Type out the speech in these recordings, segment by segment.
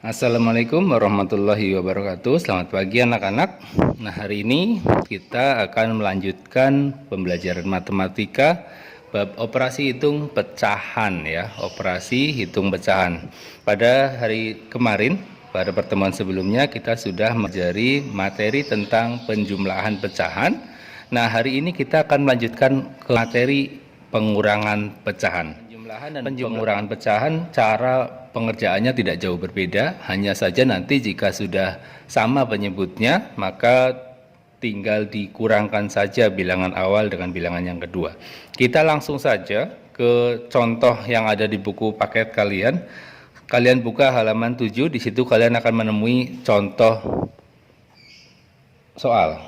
Assalamualaikum warahmatullahi wabarakatuh. Selamat pagi anak-anak. Nah, hari ini kita akan melanjutkan pembelajaran matematika bab operasi hitung pecahan ya, operasi hitung pecahan. Pada hari kemarin, pada pertemuan sebelumnya kita sudah mempelajari materi tentang penjumlahan pecahan. Nah, hari ini kita akan melanjutkan ke materi pengurangan pecahan. Pengurangan pecahan, cara pengerjaannya tidak jauh berbeda, hanya saja nanti jika sudah sama penyebutnya, maka tinggal dikurangkan saja bilangan awal dengan bilangan yang kedua. Kita langsung saja ke contoh yang ada di buku paket kalian. Kalian buka halaman 7, di situ kalian akan menemui contoh soal.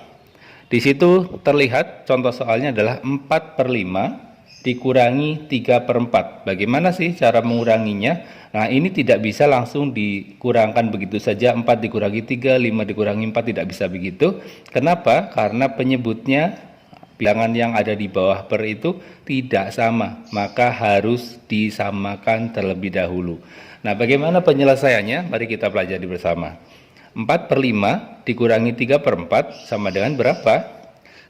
Di situ terlihat contoh soalnya adalah 4/5 dikurangi 3/4. Bagaimana sih cara menguranginya? Nah, ini tidak bisa langsung dikurangkan begitu saja. 4 dikurangi 3, 5 dikurangi 4, tidak bisa begitu. Kenapa? Karena penyebutnya bilangan yang ada di bawah per itu tidak sama, maka harus disamakan terlebih dahulu. Nah, bagaimana penyelesaiannya? Mari kita pelajari bersama. 4/5 dikurangi 3/4 sama dengan berapa?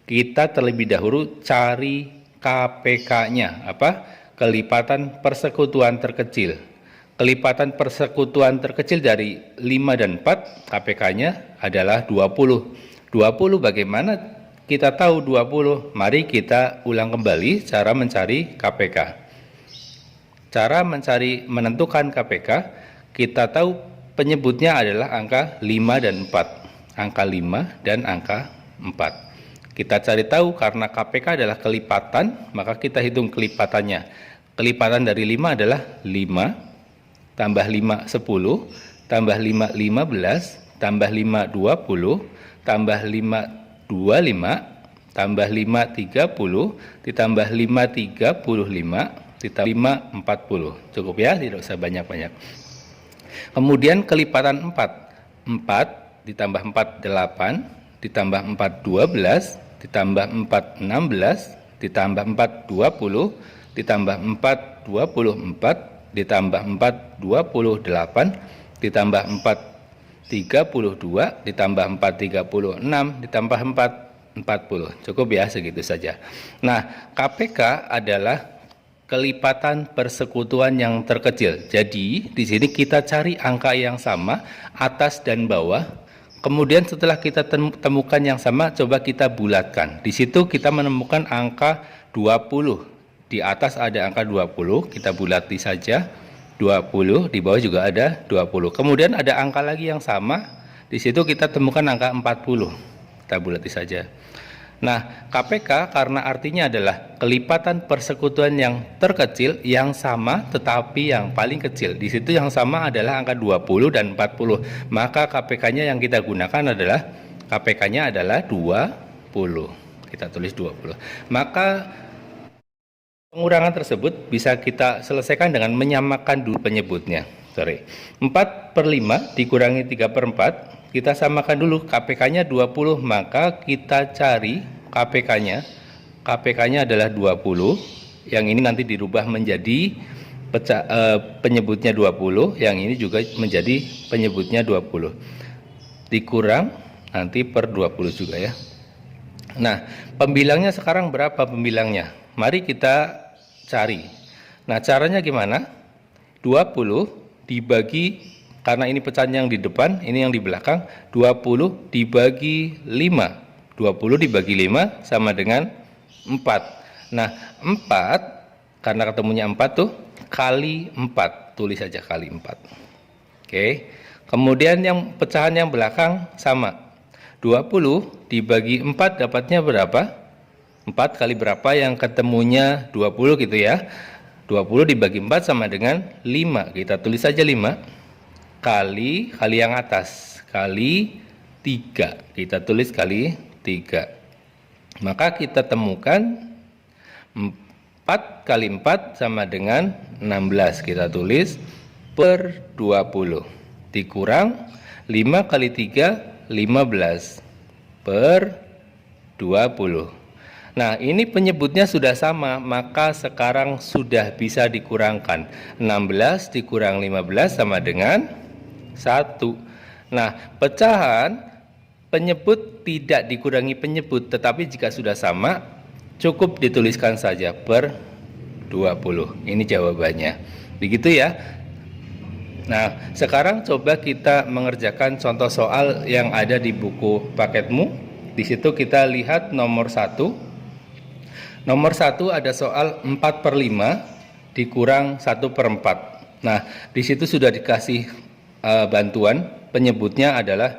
Kita terlebih dahulu cari KPK-nya, apa? Kelipatan persekutuan terkecil. Kelipatan persekutuan terkecil dari 5 dan 4, KPK-nya adalah 20. 20 bagaimana kita tahu 20? Mari kita ulang kembali cara mencari KPK. Cara menentukan KPK, kita tahu penyebutnya adalah angka 5 dan 4. Angka 5 dan angka 4. Kita cari tahu karena KPK adalah kelipatan, maka kita hitung kelipatannya. Kelipatan dari 5 adalah 5, tambah 5 10, tambah 5 15, tambah 5 20, tambah 5 25, tambah 5 30, ditambah 5 35, ditambah 5 40. Cukup ya, tidak usah banyak-banyak. Kemudian kelipatan 4. 4 ditambah 4 8, ditambah 4 12, ditambah 4 16, ditambah 4 20, ditambah 4 24, ditambah 4 28, ditambah 4 32, ditambah 4 36, ditambah 4 40. Cukup ya, segitu saja. Nah, KPK adalah kelipatan persekutuan yang terkecil. Jadi, di sini kita cari angka yang sama atas dan bawah. Kemudian setelah kita temukan yang sama, coba kita bulatkan. Di situ kita menemukan angka 20. Di atas ada angka 20, kita bulati saja 20, di bawah juga ada 20. Kemudian ada angka lagi yang sama, di situ kita temukan angka 40. Kita bulati saja. Nah, KPK karena artinya adalah kelipatan persekutuan yang terkecil yang sama tetapi yang paling kecil. Di situ yang sama adalah angka 20 dan 40. Maka KPK-nya yang kita gunakan adalah KPK-nya adalah 20. Kita tulis 20. Maka pengurangan tersebut bisa kita selesaikan dengan menyamakan dulu penyebutnya. 4/5 dikurangi 3/4. Kita samakan dulu KPK-nya 20, maka kita cari KPK-nya. KPK-nya adalah 20. Yang ini nanti dirubah menjadi penyebutnya 20, yang ini juga menjadi penyebutnya 20. Dikurang nanti per 20 juga ya. Nah, pembilangnya sekarang berapa pembilangnya? Mari kita cari. Nah, caranya gimana? 20 dibagi, karena ini pecahan yang di depan, ini yang di belakang, 20 dibagi 5. 20 dibagi 5 sama dengan 4. Nah, 4, karena ketemunya 4 tuh, kali 4. Tulis saja kali 4. Oke. Kemudian yang pecahan yang belakang sama. 20 dibagi 4 dapatnya berapa? 4 kali berapa yang ketemunya 20 gitu ya. 20 dibagi 4 sama dengan 5. Kita tulis saja 5. Kali yang atas. Kali 3. Kita tulis kali 3. Maka kita temukan 4 kali 4 sama dengan 16. Kita tulis per 20. Dikurang 5 kali 3, 15 per 20. Nah, ini penyebutnya sudah sama, maka sekarang sudah bisa dikurangkan. 16 dikurang 15 sama dengan Nah, pecahan penyebut tidak dikurangi penyebut, tetapi jika sudah sama, cukup dituliskan saja per 20. Ini jawabannya. Begitu ya. Nah, sekarang coba kita mengerjakan contoh soal yang ada di buku paketmu. Di situ kita lihat nomor 1. Nomor 1 ada soal 4/5 dikurang 1/4. Nah, di situ sudah dikasih bantuan, penyebutnya adalah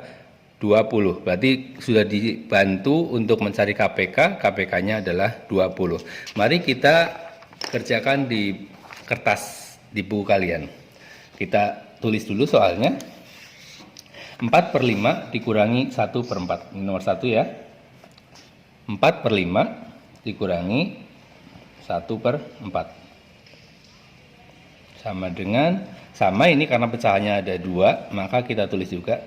20. Berarti sudah dibantu untuk mencari KPK, KPK-nya adalah 20. Mari kita kerjakan di kertas di buku kalian. Kita tulis dulu soalnya. 4/5 dikurangi 1/4. Ini nomor 1 ya. 4/5 dikurangi 1/4. Sama dengan, sama ini karena pecahannya ada 2, maka kita tulis juga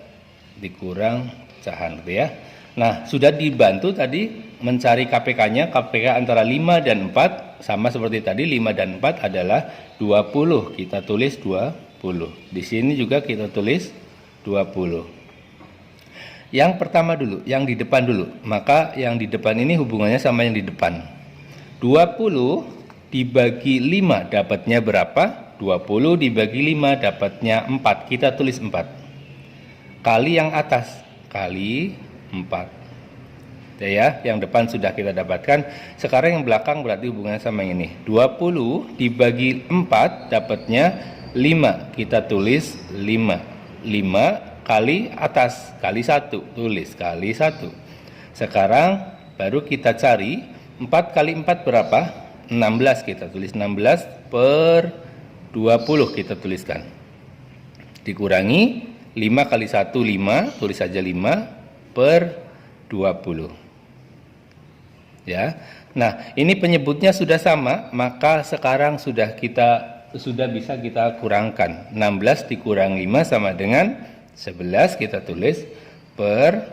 dikurang pecahan gitu ya. Nah, sudah dibantu tadi mencari KPK-nya, KPK antara 5 dan 4, sama seperti tadi 5 dan 4 adalah 20. Kita tulis 20. Di sini juga kita tulis 20. Yang pertama dulu, yang di depan dulu. Maka yang di depan ini hubungannya sama yang di depan. 20 dibagi 5 dapatnya berapa? 20 dibagi 5 dapatnya 4. Kita tulis 4. Kali yang atas, kali 4. Ya, yang depan sudah kita dapatkan. Sekarang yang belakang berarti hubungannya sama yang ini. 20 dibagi 4 dapatnya 5. Kita tulis 5. 5 kali atas, kali 1. Tulis kali 1. Sekarang baru kita cari 4 kali 4 berapa? 16. Kita tulis 16 per 20 kita tuliskan. Dikurangi 5 kali 1 5, tulis saja 5 per 20. Ya. Nah, ini penyebutnya sudah sama, maka sekarang sudah bisa kita kurangkan. 16 dikurang 5 sama dengan 11, kita tulis per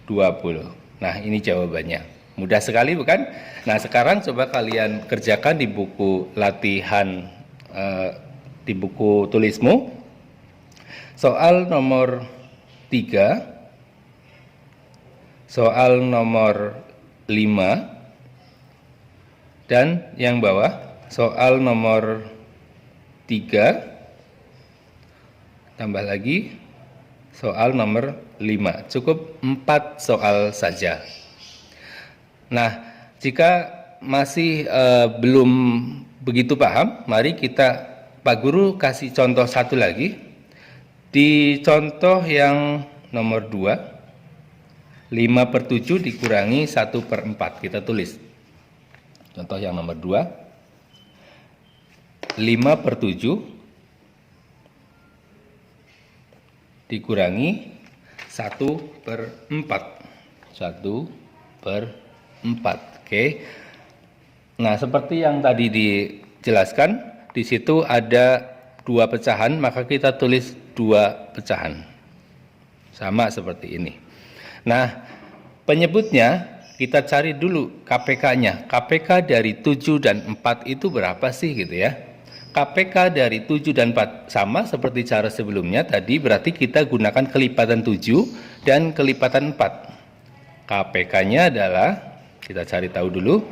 20. Nah, ini jawabannya. Mudah sekali bukan? Nah, sekarang coba kalian kerjakan di buku latihan, di buku tulismu. Soal nomor 3, soal nomor 5, dan yang bawah soal nomor 3, tambah lagi soal nomor 5. Cukup 4 soal saja. Nah, jika masih belum begitu paham, mari Pak Guru kasih contoh satu lagi. Di contoh yang nomor 2, 5/7 dikurangi 1/4. Kita tulis. Contoh yang nomor 2, 5/7 dikurangi 1/4. 1/4. Oke. Nah, seperti yang tadi dijelaskan, di situ ada 2 pecahan, maka kita tulis 2 pecahan. Sama seperti ini. Nah, penyebutnya kita cari dulu KPK-nya. KPK dari 7 dan 4 itu berapa sih gitu ya? KPK dari 7 dan 4 sama seperti cara sebelumnya tadi, berarti kita gunakan kelipatan 7 dan kelipatan 4. KPK-nya adalah, kita cari tahu dulu,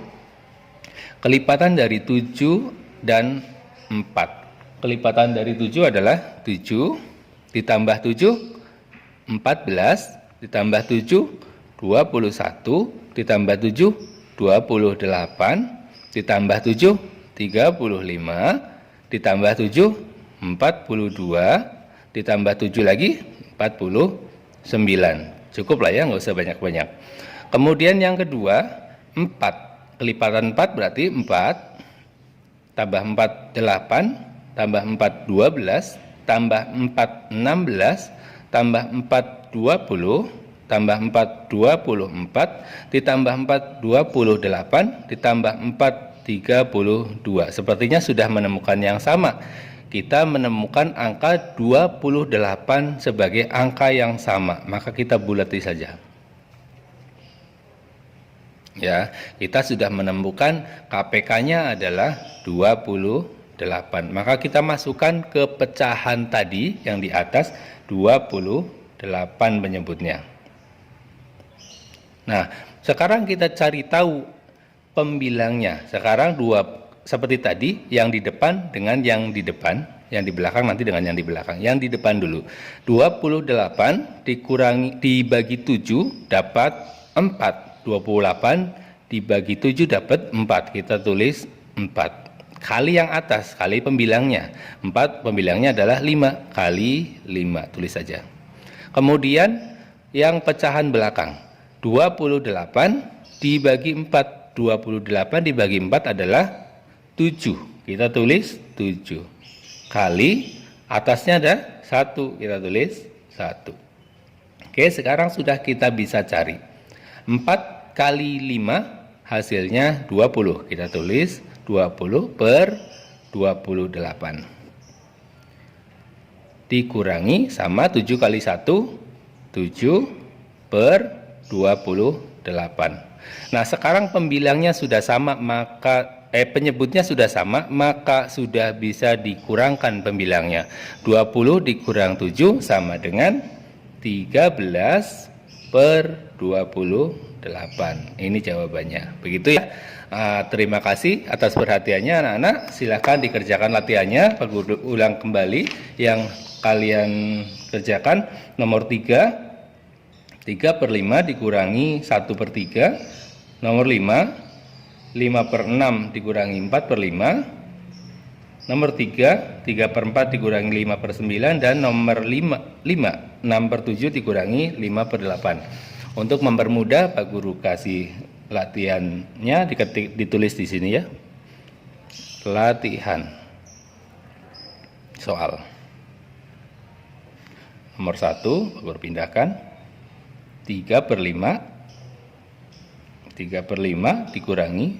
kelipatan dari 7 dan 4. Kelipatan dari 7 adalah 7 ditambah 7, 14, ditambah 7, 21, ditambah 7, 28, ditambah 7, 35, ditambah 7, 42, ditambah 7 lagi, 49. Cukup lah ya, nggak usah banyak-banyak. Kemudian yang kedua, 4. Kelipatan 4 berarti 4, tambah 4, 8, tambah 4, 12, tambah 4, 16, tambah 4, 20, tambah 4, 24, ditambah 4, 28, ditambah 4, 32. Sepertinya sudah menemukan yang sama. Kita menemukan angka 28 sebagai angka yang sama, maka kita bulati saja. Ya, kita sudah menemukan KPK-nya adalah 28. Maka kita masukkan ke pecahan tadi yang di atas 28 penyebutnya. Nah, sekarang kita cari tahu pembilangnya. Sekarang seperti tadi, yang di depan dengan yang di depan, yang di belakang nanti dengan yang di belakang. Yang di depan dulu. 28 dibagi 7 dapat 4. 28 dibagi 7 dapat 4. Kita tulis 4. Kali yang atas, kali pembilangnya. 4 pembilangnya adalah 5 kali 5. Tulis saja. Kemudian yang pecahan belakang. 28 dibagi 4. 28 dibagi 4 adalah 7. Kita tulis 7. Kali atasnya ada 1. Kita tulis 1. Oke, sekarang sudah kita bisa cari. 4 kali 5 hasilnya 20. Kita tulis 20 per 28. Dikurangi sama 7 kali 1, 7 per 28. Nah, sekarang pembilangnya sudah sama, maka penyebutnya sudah sama, maka sudah bisa dikurangkan pembilangnya. 20 dikurang 7 sama dengan 13 per 28. Ini jawabannya. Begitu ya. Terima kasih atas perhatiannya anak-anak. Silahkan dikerjakan latihannya. Pak Guru ulang kembali yang kalian kerjakan. Nomor 3, 3 per 5 dikurangi 1 per 3. Nomor 5, 5 per 6 dikurangi 4 per 5. Nomor 3, 3 per 4 dikurangi 5 per 9. Dan nomor 5, 6 per 7 dikurangi 5 per 8. Untuk mempermudah, Pak Guru kasih latihannya, ditulis di sini ya. Latihan soal. Nomor 1, Pak Guru pindahkan. 3 per 5. 3 per 5 dikurangi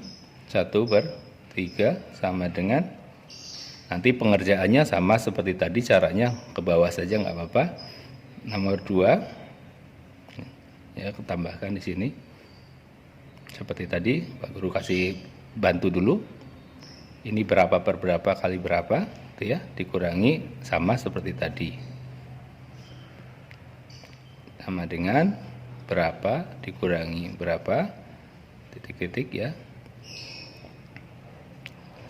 1 per 3 sama dengan, nanti pengerjaannya sama seperti tadi, caranya ke bawah saja nggak apa-apa. Nomor 2, ya, tambahkan di sini. Seperti tadi, Pak Guru kasih bantu dulu. Ini berapa per berapa kali berapa, itu ya, dikurangi sama seperti tadi. Sama dengan berapa dikurangi berapa, titik-titik ya.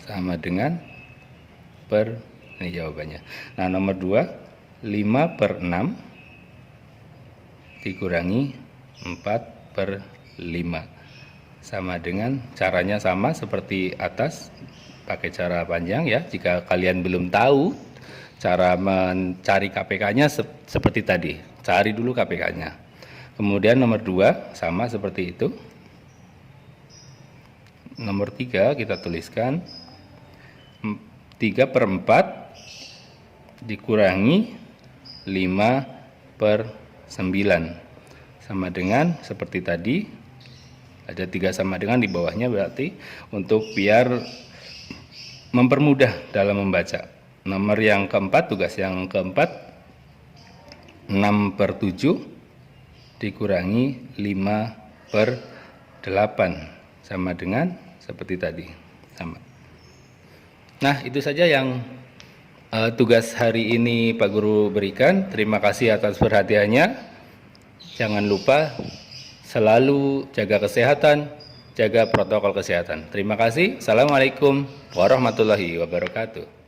Sama dengan per, ini jawabannya. Nah, nomor 2, 5 per 6 dikurangi 4 per 5. Sama dengan, caranya sama seperti atas, pakai cara panjang ya. Jika kalian belum tahu cara mencari KPK-nya seperti tadi, cari dulu KPK-nya. Kemudian nomor 2 sama seperti itu. Nomor 3 kita tuliskan 3 per 4 dikurangi 5 per 9. Sama dengan seperti tadi. Ada 3 sama dengan di bawahnya, berarti untuk biar mempermudah dalam membaca. Nomor yang keempat, tugas yang keempat, 6 per 7 dikurangi 5 per 8. Sama dengan seperti tadi. Sama. Nah, itu saja yang tugas hari ini Pak Guru berikan. Terima kasih atas perhatiannya. Jangan lupa selalu jaga kesehatan, jaga protokol kesehatan. Terima kasih. Assalamualaikum warahmatullahi wabarakatuh.